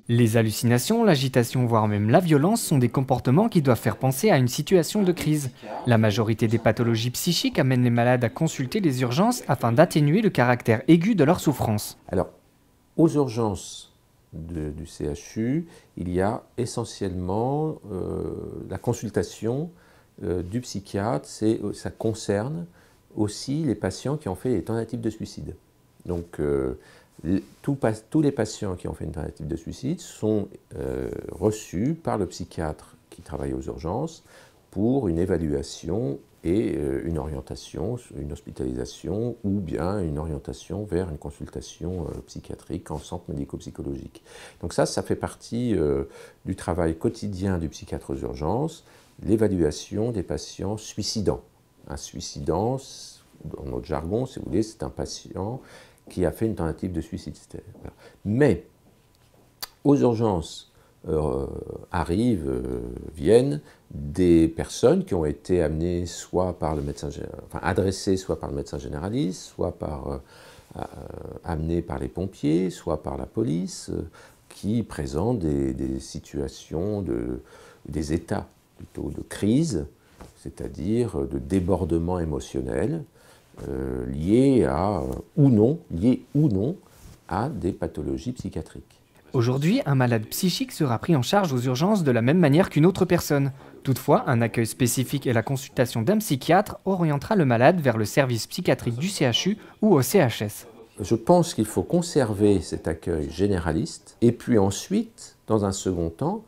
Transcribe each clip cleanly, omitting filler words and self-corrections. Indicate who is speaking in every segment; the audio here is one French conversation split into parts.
Speaker 1: Les hallucinations, l'agitation, voire même la violence sont des comportements qui doivent faire penser à une situation de crise. La majorité des pathologies psychiques amènent les malades à consulter les urgences afin d'atténuer le caractère aigu de leur souffrance.
Speaker 2: Alors, aux urgences du CHU, il y a essentiellement la consultation du psychiatre. Ça concerne aussi les patients qui ont fait des tentatives de suicide. Donc, tous les patients qui ont fait une tentative de suicide sont reçus par le psychiatre qui travaille aux urgences pour une évaluation et une orientation, une hospitalisation ou bien une orientation vers une consultation psychiatrique en centre médico-psychologique. Donc ça fait partie du travail quotidien du psychiatre aux urgences, l'évaluation des patients suicidants. Un suicidant, dans notre jargon, si vous voulez, c'est un patient qui a fait une tentative de suicide. Mais aux urgences viennent des personnes qui ont été amenées soit par le médecin, adressées soit par le médecin généraliste, soit amenées par les pompiers, soit par la police, qui présentent des situations, des états plutôt de crise, c'est-à-dire de débordement émotionnel, liés ou non à des pathologies psychiatriques.
Speaker 1: Aujourd'hui, un malade psychique sera pris en charge aux urgences de la même manière qu'une autre personne. Toutefois, un accueil spécifique et la consultation d'un psychiatre orientera le malade vers le service psychiatrique du CHU ou au CHS.
Speaker 2: Je pense qu'il faut conserver cet accueil généraliste et puis ensuite, dans un second temps,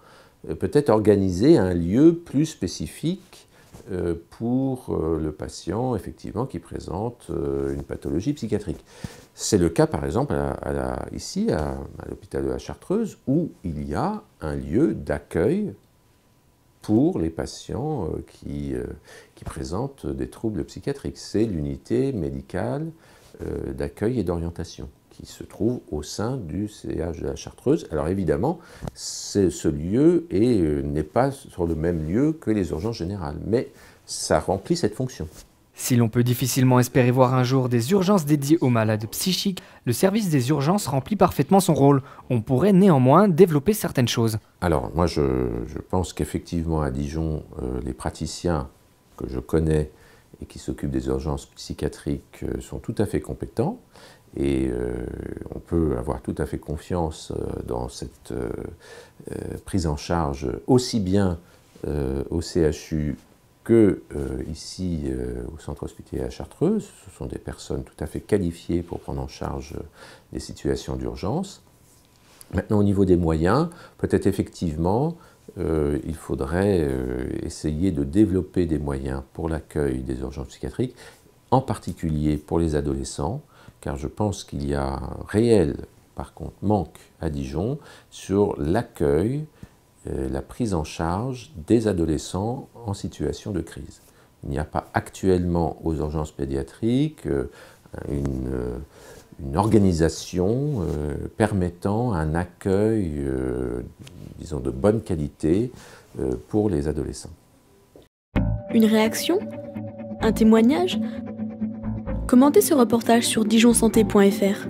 Speaker 2: peut-être organiser un lieu plus spécifique pour le patient effectivement qui présente une pathologie psychiatrique. C'est le cas par exemple ici à l'hôpital de la Chartreuse où il y a un lieu d'accueil pour les patients qui présentent des troubles psychiatriques. C'est l'unité médicale d'accueil et d'orientation qui se trouve au sein du CH de la Chartreuse. Alors évidemment, ce lieu n'est pas sur le même lieu que les urgences générales, mais ça remplit cette fonction.
Speaker 1: Si l'on peut difficilement espérer voir un jour des urgences dédiées aux malades psychiques, le service des urgences remplit parfaitement son rôle. On pourrait néanmoins développer certaines choses.
Speaker 2: Alors moi je pense qu'effectivement à Dijon, les praticiens que je connais et qui s'occupent des urgences psychiatriques sont tout à fait compétents et on peut avoir tout à fait confiance dans cette prise en charge aussi bien au CHU que ici au centre hospitalier à Chartreuse. Ce sont des personnes tout à fait qualifiées pour prendre en charge des situations d'urgence. Maintenant, au niveau des moyens, peut-être effectivement, il faudrait essayer de développer des moyens pour l'accueil des urgences psychiatriques, en particulier pour les adolescents, car je pense qu'il y a un réel, par contre, manque à Dijon sur l'accueil, la prise en charge des adolescents en situation de crise. Il n'y a pas actuellement aux urgences pédiatriques une organisation permettant un accueil, disons, de bonne qualité pour les adolescents.
Speaker 3: Une réaction? Un témoignage? Commentez ce reportage sur dijonsanté.fr.